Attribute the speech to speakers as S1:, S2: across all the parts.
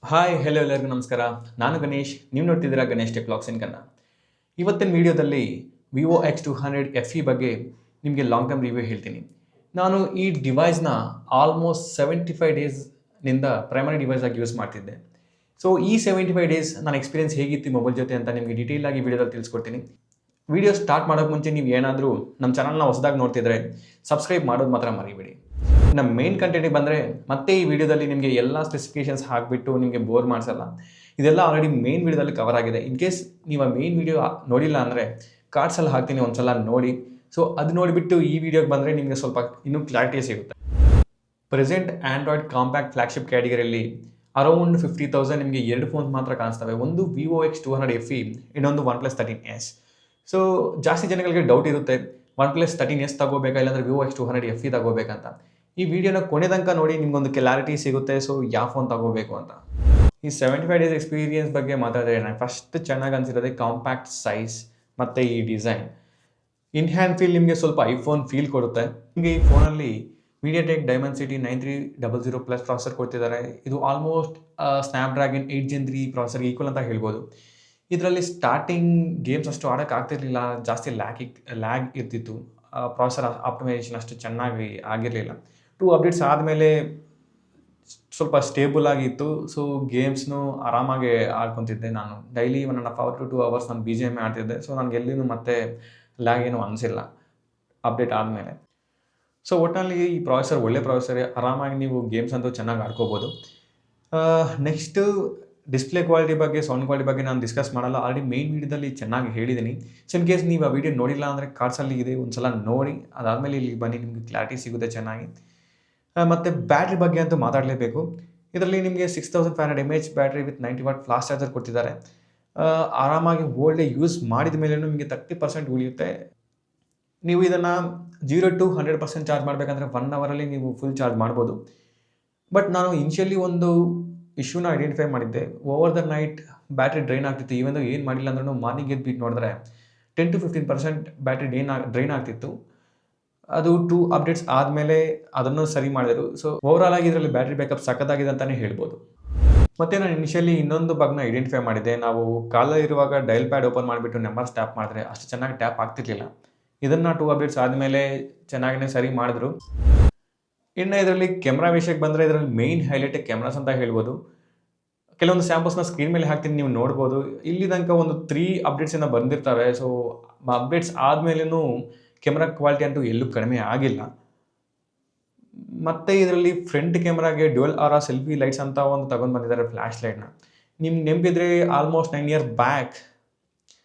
S1: Hi hello ಎಲ್ಲರಿಗೂ ನಮಸ್ಕಾರ. ನಾನು ಗಣೇಶ್, ನೀವು ನೋಡ್ತಿದ್ದೀರಾ ಗಣೇಶ್ ಟೆಕ್ ಬ್ಲಾಗ್ಸ್ ಇನ್ ಕನ್ನಡ. ಇವತ್ತಿನ ವಿಡಿಯೋದಲ್ಲಿ ವಿವೋ X200 FE ಬಗ್ಗೆ ನಿಮಗೆ ಲಾಂಗ್ ಟರ್ಮ್ ರಿವ್ಯೂ ಹೇಳ್ತೀನಿ. ನಾನು ಈ ಡಿವೈಸ್ನ ಆಲ್ಮೋಸ್ಟ್ 75 ಡೇಸ್ನಿಂದ ಪ್ರೈಮರಿ ಡಿವೈಸ್ ಆಗಿ ಯೂಸ್ ಮಾಡ್ತಿದ್ದೆ. ಸೊ ಈ 75 ಡೇಸ್ ನನ್ನ ಎಕ್ಸ್ಪೀರಿಯನ್ಸ್ ಹೇಗಿತ್ತು ಮೊಬೈಲ್ ಜೊತೆ ಅಂತ ನಿಮಗೆ ಡೀಟೇಲ್ ಆಗಿ ವಿಡಿಯೋದಲ್ಲಿ ತಿಳಿಸ್ಕೊಡ್ತೀನಿ. ವಿಡಿಯೋ ಸ್ಟಾರ್ಟ್ ಮಾಡೋಕ್ಕೆ ಮುಂಚೆ ನೀವು ಏನಾದರೂ ನಮ್ಮ ಚಾನಲ್ನ ಹೊಸದಾಗಿ ನೋಡ್ತಿದ್ರೆ ಸಬ್ಸ್ಕ್ರೈಬ್ ಮಾಡೋದು ಮಾತ್ರ ಮರಿಬೇಡಿ. ನಮ್ಮ ಮೇನ್ ಕಂಟೆಂಟಿಗೆ ಬಂದರೆ ಮತ್ತೆ ಈ ವಿಡಿಯೋದಲ್ಲಿ ನಿಮಗೆ ಎಲ್ಲ ಸ್ಪೆಸಿಫಿಕೇಷನ್ಸ್ ಹಾಕಿಬಿಟ್ಟು ನಿಮಗೆ ಬೋರ್ ಮಾಡಿಸಲ್ಲ. ಇದೆಲ್ಲ ಆಲ್ರೆಡಿ ಮೇನ್ ವಿಡಿಯೋದಲ್ಲಿ ಕವರ್ ಆಗಿದೆ. ಇನ್ ಕೇಸ್ ನೀವು ಆ ಮೇನ್ ವಿಡಿಯೋ ನೋಡಿಲ್ಲ ಅಂದರೆ ಕಾರ್ಡ್ಸಲ್ಲಿ ಹಾಕ್ತೀನಿ, ಒಂದ್ಸಲ ನೋಡಿ. ಸೊ ಅದು ನೋಡಿಬಿಟ್ಟು ಈ ವಿಡಿಯೋಗೆ ಬಂದರೆ ನಿಮಗೆ ಸ್ವಲ್ಪ ಇನ್ನೂ ಕ್ಲಾರಿಟಿ ಸಿಗುತ್ತೆ. ಪ್ರೆಸೆಂಟ್ ಆ್ಯಂಡ್ರಾಯ್ಡ್ ಕಾಂಪ್ಯಾಕ್ಟ್ ಫ್ಲಾಗ್ಶಿಪ್ ಕ್ಯಾಟಗರಿಯಲ್ಲಿ ಅರೌಂಡ್ 50,000 ನಿಮಗೆ ಎರಡು ಫೋನ್ಸ್ ಮಾತ್ರ ಕಾಣಿಸ್ತವೆ. ಒಂದು ವಿವೋ X200 FE, ಇನ್ನೊಂದು OnePlus 13s. ಸೊ ಜಾಸ್ತಿ ಜನಗಳಿಗೆ ಡೌಟ್ ಇರುತ್ತೆ, OnePlus 13s ತಗೋಬೇಕಾ ಇಲ್ಲಾಂದರೆ ವಿವೋ X200 FE ತಗೋಬೇಕಂತ. ಈ ವಿಡಿಯೋನ ಕೊನೆ ತನಕ ನೋಡಿ, ನಿಮ್ಗೊಂದು ಕ್ಲಾರಿಟಿ ಸಿಗುತ್ತೆ ಸೊ ಯಾವ ಫೋನ್ ತಗೋಬೇಕು ಅಂತ. ಈ 75 ಡೇಸ್ ಎಕ್ಸ್ಪೀರಿಯನ್ಸ್ ಬಗ್ಗೆ ಮಾತಾಡಿದ್ರೆ ನನಗೆ ಫಸ್ಟ್ ಚೆನ್ನಾಗಿ ಅನಿಸಿರೋದೆ ಕಾಂಪ್ಯಾಕ್ಟ್ ಸೈಜ್ ಮತ್ತು ಈ ಡಿಸೈನ್. ಇನ್ ಹ್ಯಾಂಡ್ ಫೀಲ್ ನಿಮಗೆ ಸ್ವಲ್ಪ ಐಫೋನ್ ಫೀಲ್ ಕೊಡುತ್ತೆ. ನಿಮಗೆ ಈ ಫೋನಲ್ಲಿ MediaTek Dimensity 9300 ಪ್ಲಸ್ ಪ್ರಾಸೆಸರ್ ಕೊಡ್ತಿದ್ದಾರೆ. ಇದು ಆಲ್ಮೋಸ್ಟ್ ಸ್ನ್ಯಾಪ್ಡ್ರ್ಯಾಗನ್ 8 Gen 3 ಪ್ರಾಸೆಸರ್ಗೆ ಈಕ್ವಲ್ ಅಂತ ಹೇಳ್ಬೋದು. ಇದರಲ್ಲಿ ಸ್ಟಾರ್ಟಿಂಗ್ ಗೇಮ್ಸ್ ಅಷ್ಟು ಆಡೋಕ್ಕಾಗ್ತಿರ್ಲಿಲ್ಲ, ಜಾಸ್ತಿ ಲ್ಯಾಗ್ ಇರ್ತಿತ್ತು. ಪ್ರಾಸೆಸರ್ ಆಪ್ಟಿಮೈಸೇಷನ್ ಅಷ್ಟು ಚೆನ್ನಾಗಿ ಆಗಿರಲಿಲ್ಲ. 2 ಅಪ್ಡೇಟ್ಸ್ ಆದಮೇಲೆ ಸ್ವಲ್ಪ ಸ್ಟೇಬಲ್ ಆಗಿತ್ತು. ಸೊ ಗೇಮ್ಸ್ನು ಆರಾಮಾಗಿ ಆಡ್ಕೊತಿದ್ದೆ. ನಾನು ಡೈಲಿ 1.5 hour to 2 hours ನಾನು BGM ಆಡ್ತಿದ್ದೆ. ಸೊ ನನಗೆ ಎಲ್ಲಿನೂ ಮತ್ತೆ ಲ್ಯಾಗ್ ಏನೂ ಅನಿಸಿಲ್ಲ ಅಪ್ಡೇಟ್ ಆದಮೇಲೆ. ಸೊ ಒಟ್ಟಿನಲ್ಲಿ ಈ ಪ್ರಾಸೆಸರ್ ಒಳ್ಳೆ ಪ್ರಾಸೆಸರೇ, ಆರಾಮಾಗಿ ನೀವು ಗೇಮ್ಸ್ ಅಂತೂ ಚೆನ್ನಾಗಿ ಆಡ್ಕೋಬೋದು. ನೆಕ್ಸ್ಟು ಡಿಸ್ಪ್ಲೇ ಕ್ವಾಲಿಟಿ ಬಗ್ಗೆ, ಸೌಂಡ್ ಕ್ವಾಲಿಟಿ ಬಗ್ಗೆ ನಾನು ಡಿಸ್ಕಸ್ ಮಾಡಲ್ಲ, ಆಲ್ರೆಡಿ ಮೇನ್ ವೀಡಿಯೋದಲ್ಲಿ ಚೆನ್ನಾಗಿ ಹೇಳಿದ್ದೀನಿ. ಸೊ ಇನ್ ಕೇಸ್ ನೀವು ಆ ವಿಡಿಯೋ ನೋಡಿಲ್ಲ ಅಂದರೆ ಕಾರ್ಡ್ಸಲ್ಲಿ ಇದೆ, ಒಂದು ಸಲ ನೋಡಿ. ಅದಾದಮೇಲೆ ಇಲ್ಲಿಗೆ ಬನ್ನಿ, ನಿಮಗೆ ಕ್ಲಾರಿಟಿ ಸಿಗುತ್ತೆ ಚೆನ್ನಾಗಿ. ಮತ್ತು ಬ್ಯಾಟ್ರಿ ಬಗ್ಗೆ ಅಂತೂ ಮಾತಾಡಲೇಬೇಕು. ಇದರಲ್ಲಿ ನಿಮಗೆ 6500 mAh battery with 90 what fast charger ಕೊಡ್ತಿದ್ದಾರೆ. ಆರಾಮಾಗಿ ಓಲ್ಡ್ ಡೇ ಯೂಸ್ ಮಾಡಿದ ಮೇಲೂ ನಿಮಗೆ 30% ಉಳಿಯುತ್ತೆ. ನೀವು ಇದನ್ನು 0 to 100% ಚಾರ್ಜ್ ಮಾಡಬೇಕಂದ್ರೆ 1 ಅವರಲ್ಲಿ ನೀವು ಫುಲ್ ಚಾರ್ಜ್ ಮಾಡ್ಬೋದು. ಬಟ್ ನಾನು ಇನಿಷಿಯಲಿ ಒಂದು ಇಶ್ಯೂನ ಐಡೆಂಟಿಫೈ ಮಾಡಿದ್ದೆ. Over the night battery drain ಆಗ್ತಿತ್ತು. ಈವನ್ ಏನು ಮಾಡಿಲ್ಲ ಅಂದ್ರೂ ಮಾರ್ನಿಂಗ್ ಎದ್ದು ಬಿಟ್ಟು ನೋಡಿದ್ರೆ 10 to 15% ಬ್ಯಾಟ್ರಿ ಡ್ರೈನ್ ಆಗ್ತಿತ್ತು. ಅದು 2 ಅಪ್ಡೇಟ್ಸ್ ಆದಮೇಲೆ ಅದನ್ನು ಸರಿ ಮಾಡಿದರು. ಸೊ ಓವರಾಲ್ ಆಗಿ ಇದರಲ್ಲಿ ಬ್ಯಾಟ್ರಿ ಬ್ಯಾಕಪ್ ಸಖತ್ತಾಗಿದೆ ಅಂತಲೇ ಹೇಳ್ಬೋದು. ಮತ್ತು ನಾನು ಇನಿಷಿಯಲಿ ಇನ್ನೊಂದು ಬಗ್ನ ಐಡೆಂಟಿಫೈ ಮಾಡಿದ್ದೆ. ನಾವು ಕಾಲಲ್ಲಿರುವಾಗ ಡಯಲ್ ಪ್ಯಾಡ್ ಓಪನ್ ಮಾಡಿಬಿಟ್ಟು ನಂಬರ್ಸ್ ಟ್ಯಾಪ್ ಮಾಡಿದ್ರೆ ಅಷ್ಟು ಚೆನ್ನಾಗಿ ಟ್ಯಾಪ್ ಆಗ್ತಿರ್ಲಿಲ್ಲ. ಇದನ್ನು 2 ಅಪ್ಡೇಟ್ಸ್ ಆದಮೇಲೆ ಚೆನ್ನಾಗಿಯೇ ಸರಿ ಮಾಡಿದ್ರು. ಇನ್ನು ಇದರಲ್ಲಿ ಕ್ಯಾಮ್ರಾ ವಿಷಯಕ್ಕೆ ಬಂದರೆ ಇದರಲ್ಲಿ ಮೇಯ್ನ್ ಹೈಲೈಟ್ ಕ್ಯಾಮ್ರಾಸ್ ಅಂತ ಹೇಳ್ಬೋದು. ಕೆಲವೊಂದು ಸ್ಯಾಂಪಲ್ಸ್ನ ಸ್ಕ್ರೀನ್ ಮೇಲೆ ಹಾಕ್ತೀನಿ, ನೀವು ನೋಡ್ಬೋದು. ಇಲ್ಲಿ ತನಕ ಒಂದು 3 ಅಪ್ಡೇಟ್ಸಿಂದ ಬಂದಿರ್ತವೆ. ಸೊ ಅಪ್ಡೇಟ್ಸ್ ಆದಮೇಲೂ ಕ್ಯಾಮ್ರಾ ಕ್ವಾಲಿಟಿ ಅಂತೂ ಎಲ್ಲೂ ಕಡಿಮೆ ಆಗಿಲ್ಲ. ಮತ್ತು ಇದರಲ್ಲಿ ಫ್ರಂಟ್ ಕ್ಯಾಮ್ರಾಗೆ ಡ್ಯುಯಲ್ ಆರಾ ಸೆಲ್ಫಿ ಲೈಟ್ಸ್ ಅಂತ ಒಂದು ತಗೊಂಡು ಬಂದಿದ್ದಾರೆ, ಫ್ಲ್ಯಾಶ್ ಲೈಟ್ನ. ನಿಮ್ಗೆ ನೆನಪಿದ್ರೆ ಆಲ್ಮೋಸ್ಟ್ 9 years ಬ್ಯಾಕ್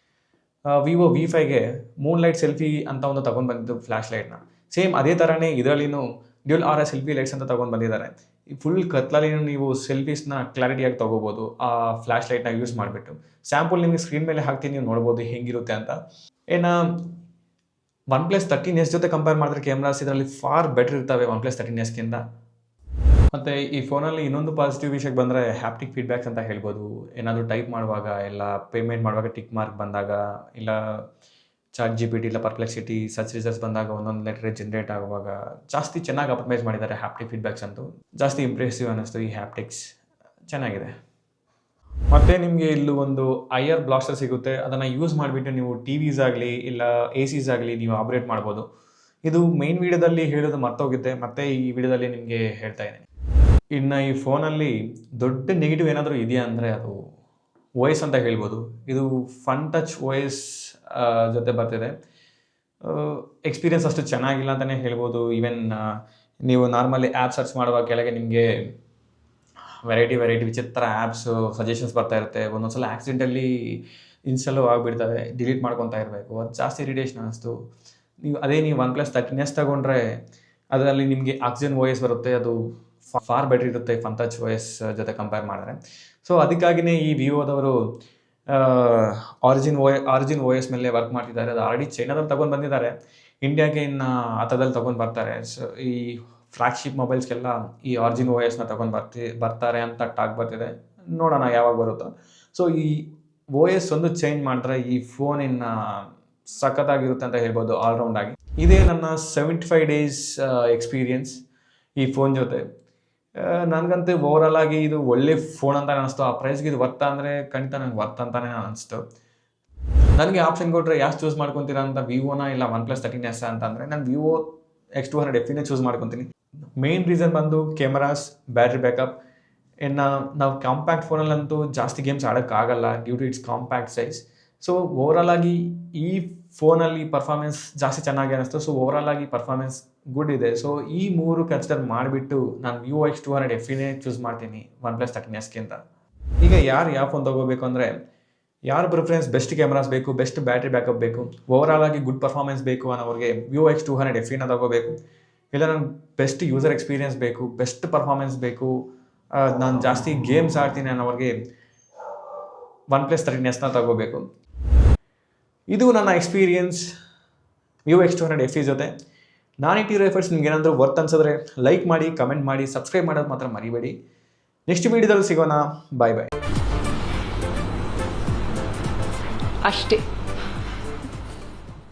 S1: ವಿವೋ V5ಗೆ ಮೂನ್ ಲೈಟ್ ಸೆಲ್ಫಿ ಅಂತ ಒಂದು ತಗೊಂಡು ಬಂದಿದ್ದು ಫ್ಲ್ಯಾಶ್ ಲೈಟ್ನ. ಸೇಮ್ ಅದೇ ಥರನೇ ಇದರಲ್ಲಿನೂ ಡ್ಯುಯಲ್ ಆರಾ ಸೆಲ್ಫಿ ಲೈಟ್ಸ್ ಅಂತ ತಗೊಂಡು ಬಂದಿದ್ದಾರೆ. ಈ ಫುಲ್ ಕತ್ಲಲ್ಲಿ ನೀವು ಸೆಲ್ಫೀಸ್ನ ಕ್ಲಾರಿಟಿಯಾಗಿ ತೊಗೋಬೋದು ಆ ಫ್ಲ್ಯಾಶ್ ಲೈಟ್ನ ಯೂಸ್ ಮಾಡಿಬಿಟ್ಟು. ಸ್ಯಾಂಪಲ್ ನಿಮಗೆ ಸ್ಕ್ರೀನ್ ಮೇಲೆ ಹಾಕ್ತೀನಿ, ನೀವು ನೋಡ್ಬೋದು ಹೇಗಿರುತ್ತೆ ಅಂತ. ಏನು OnePlus 13s ಜೊತೆ ಕಂಪೇರ್ ಮಾಡಿದ್ರೆ ಕ್ಯಾಮ್ರಾಸ್ ಇದರಲ್ಲಿ ಫಾರ್ ಬೆಟರ್ ಇರ್ತವೆ OnePlus 13sಗಿಂತ. ಮತ್ತು ಈ ಫೋನಲ್ಲಿ ಇನ್ನೊಂದು ಪಾಸಿಟಿವ್ ವಿಷಯಕ್ಕೆ ಬಂದರೆ ಹ್ಯಾಪ್ಟಿಕ್ ಫೀಡ್ಬ್ಯಾಕ್ಸ್ ಅಂತ ಹೇಳ್ಬೋದು. ಏನಾದರೂ ಟೈಪ್ ಮಾಡುವಾಗ, ಇಲ್ಲ ಪೇಮೆಂಟ್ ಮಾಡುವಾಗ ಟಿಕ್ ಮಾರ್ಕ್ ಬಂದಾಗ, ಇಲ್ಲ ChatGPT ಇಲ್ಲ ಪರ್ಪ್ಲೆಕ್ಸಿಟಿ ಸರ್ಚ್ ರಿಸಲ್ಟ್ಸ್ ಬಂದಾಗ ಒಂದೊಂದು ಲೆಟರ್ ಜನರೇಟ್ ಆಗುವಾಗ ಜಾಸ್ತಿ ಚೆನ್ನಾಗಿ ಆಪ್ಟಿಮೈಸ್ ಮಾಡಿದ್ದಾರೆ ಹ್ಯಾಪ್ಟಿಕ್ ಫೀಡ್ಬ್ಯಾಕ್ಸ್ ಅಂತೂ. ಜಾಸ್ತಿ ಇಂಪ್ರೆಸಿವ್ ಅನ್ನಿಸ್ತು ಈ ಹ್ಯಾಪ್ಟಿಕ್ಸ್, ಚೆನ್ನಾಗಿದೆ. ಮತ್ತು ನಿಮಗೆ ಇಲ್ಲೂ ಒಂದು IR ಬ್ಲಾಸ್ಟರ್ ಸಿಗುತ್ತೆ. ಅದನ್ನು ಯೂಸ್ ಮಾಡಿಬಿಟ್ಟು ನೀವು TVs ಆಗಲಿ ಇಲ್ಲ ACs ಆಗಲಿ ನೀವು ಆಪ್ರೇಟ್ ಮಾಡ್ಬೋದು. ಇದು ಮೇನ್ ವೀಡಿಯೋದಲ್ಲಿ ಹೇಳೋದು ಮರ್ತೋಗಿದ್ದೆ, ಮತ್ತು ಈ ವಿಡಿಯೋದಲ್ಲಿ ನಿಮಗೆ ಹೇಳ್ತಾ ಇದ್ದೀನಿ. ಇನ್ನು ಈ ಫೋನಲ್ಲಿ ದೊಡ್ಡ ನೆಗೆಟಿವ್ ಏನಾದರೂ ಇದೆಯಾ ಅಂದರೆ ಅದು OS ಅಂತ ಹೇಳ್ಬೋದು. ಇದು ಫನ್ ಟಚ್ OS ಜೊತೆ ಬರ್ತಿದೆ. ಎಕ್ಸ್ಪೀರಿಯನ್ಸ್ ಅಷ್ಟು ಚೆನ್ನಾಗಿಲ್ಲ ಅಂತಲೇ ಹೇಳ್ಬೋದು. ಈವನ್ ನೀವು ನಾರ್ಮಲಿ ಆ್ಯಪ್ ಸರ್ಚ್ ಮಾಡುವಾಗ ಕೆಳಗೆ ನಿಮಗೆ ವೆರೈಟಿ ವಿಚಿತ್ರ ಆ್ಯಪ್ಸು ಸಜೆಷನ್ಸ್ ಬರ್ತಾ ಇರುತ್ತೆ. ಒಂದೊಂದು ಸಲ ಆಕ್ಸಿಡೆಂಟಲ್ಲಿ ಇನ್ಸ್ಟಾಲು ಆಗಿಬಿಡ್ತವೆ, ಡಿಲೀಟ್ ಮಾಡ್ಕೊತಾ ಇರಬೇಕು. ಅದು ಜಾಸ್ತಿ ಇರಿಟೇಷನ್ ಅನ್ನಿಸ್ತು. ನೀವು OnePlus 13s ತಗೊಂಡ್ರೆ ಅದರಲ್ಲಿ ನಿಮಗೆ ಆಕ್ಸಿಜನ್ OS ಬರುತ್ತೆ. ಅದು ಫಾರ್ ಬೆಟರ್ ಇರುತ್ತೆ ಫನ್ ಟಚ್ OS ಜೊತೆ ಕಂಪೇರ್ ಮಾಡಿದ್ರೆ. ಸೊ ಅದಕ್ಕಾಗಿಯೇ ಈ ವಿವೋದವರು ಆರಿಜಿನ್ OS ಮೇಲೆ ವರ್ಕ್ ಮಾಡ್ತಿದ್ದಾರೆ. ಅದು ಆಲ್ರೆಡಿ ಚೈನಾದಲ್ಲಿ ತೊಗೊಂಡು ಬಂದಿದ್ದಾರೆ, ಇಂಡಿಯಾಗೆ ಇನ್ನು ಆ ಥರದಲ್ಲಿ ತೊಗೊಂಡು ಬರ್ತಾರೆ. ಸೊ ಈ ಫ್ಲ್ಯಾಗ್ಶಿಪ್ ಮೊಬೈಲ್ಸ್ಗೆಲ್ಲ ಈ ಆರಿಜಿನ್ OSನ ತೊಗೊಂಡು ಬರ್ತಾರೆ ಅಂತ ಟಾಕ್ ಬರ್ತಿದೆ. ನೋಡೋಣ ಯಾವಾಗ ಬರುತ್ತೋ. ಸೊ ಈ OS ಒಂದು ಚೇಂಜ್ ಮಾಡಿದ್ರೆ ಈ ಫೋನ್ ಇನ್ನು ಸಖತ್ತಾಗಿರುತ್ತೆ ಅಂತ ಹೇಳ್ಬೋದು ಆಲ್ರೌಂಡ್ ಆಗಿ. ಇದೇ ನನ್ನ 75 ಡೇಸ್ ಎಕ್ಸ್ಪೀರಿಯನ್ಸ್ ಈ ಫೋನ್ ಜೊತೆ. ನನಗಂತೂ ಓವರಾಲ್ ಆಗಿ ಇದು ಒಳ್ಳೆ ಫೋನ್ ಅಂತ ಅನಿಸ್ತು. ಆ ಪ್ರೈಸ್ಗೆ ಇದು ವರ್ತ್ ಅಂದರೆ ಖಂಡಿತ ನನಗೆ ವರ್ತ್ ಅಂತಲೇ ಅನಿಸ್ತು. ನನಗೆ ಆಪ್ಷನ್ ಕೊಟ್ಟರೆ ಯಾವ್ದು ಚೂಸ್ ಮಾಡ್ಕೊತೀರಾ ಅಂತ, ವಿವೋನ ಇಲ್ಲ OnePlus 13s ಅಂತಂದರೆ ನಾನು ವಿವೋ X200 FEನೇ ಚೂಸ್ ಮಾಡ್ಕೊತೀನಿ. ಮೇನ್ ರೀಸನ್ ಬಂದು ಕ್ಯಾಮರಾಸ್, ಬ್ಯಾಟ್ರಿ ಬ್ಯಾಕಪ್. ಇನ್ನು ನಾವು ಕಾಂಪ್ಯಾಕ್ಟ್ ಫೋನಲ್ಲಂತೂ ಜಾಸ್ತಿ ಗೇಮ್ಸ್ ಆಡೋಕ್ಕಾಗಲ್ಲ due to its compact size. So overall ಆಗಿ ಈ ಫೋನಲ್ಲಿ ಪರ್ಫಾರ್ಮೆನ್ಸ್ ಜಾಸ್ತಿ ಚೆನ್ನಾಗಿ ಅನ್ನಿಸ್ತು. ಸೊ ಓವರಾಲ್ ಆಗಿ ಪರ್ಫಾರ್ಮೆನ್ಸ್ ಗುಡ್ ಇದೆ. ಸೊ ಈ 3 ಕನ್ಸಿಡರ್ ಮಾಡಿಬಿಟ್ಟು ನಾನು ವಿವೋ X200 FEನೇ ಚೂಸ್ ಮಾಡ್ತೀನಿ OnePlus 13sಗಿಂತ. ಈಗ ಯಾವ ಫೋನ್ ತೊಗೋಬೇಕು ಅಂದರೆ, ಯಾರ ಪ್ರಿಫರೆನ್ಸ್ ಬೆಸ್ಟ್ ಕ್ಯಾಮ್ರಾಸ್ ಬೇಕು, ಬೆಸ್ಟ್ ಬ್ಯಾಟ್ರಿ ಬ್ಯಾಕಪ್ ಬೇಕು, ಓವರಾಲ್ ಆಗಿ ಗುಡ್ ಪರ್ಫಾರ್ಮೆನ್ಸ್ ಬೇಕು ಅನ್ನೋರಿಗೆ ವಿವೋ X200 FEನ ತೊಗೋಬೇಕು. ಇಲ್ಲ ನನಗೆ ಬೆಸ್ಟ್ ಯೂಸರ್ ಎಕ್ಸ್ಪೀರಿಯನ್ಸ್ ಬೇಕು, ಬೆಸ್ಟ್ ಪರ್ಫಾರ್ಮೆನ್ಸ್ ಬೇಕು, ನಾನು ಜಾಸ್ತಿ ಗೇಮ್ಸ್ ಆಡ್ತೀನಿ ಅನ್ನೋರಿಗೆ OnePlus 13sನ ತೊಗೋಬೇಕು. ಇದು ನನ್ನ ಎಕ್ಸ್ಪೀರಿಯನ್ಸ್ ವಿವೋ X200 FE ಜೊತೆ. ನಾನಿಟ್ಟಿರೋ ಎಫರ್ಟ್ಸ್ ನಿಮ್ಗೆ ಏನಾದರೂ ವರ್ತ್ ಅನ್ಸಿದ್ರೆ ಲೈಕ್ ಮಾಡಿ, ಕಮೆಂಟ್ ಮಾಡಿ, ಸಬ್ಸ್ಕ್ರೈಬ್ ಮಾಡೋದು ಮಾತ್ರ ಮರಿಬೇಡಿ. ನೆಕ್ಸ್ಟ್ ವಿಡಿಯೋದಲ್ಲಿ ಸಿಗೋಣ. ಬಾಯ್ ಬಾಯ್.
S2: ಅಷ್ಟೇ.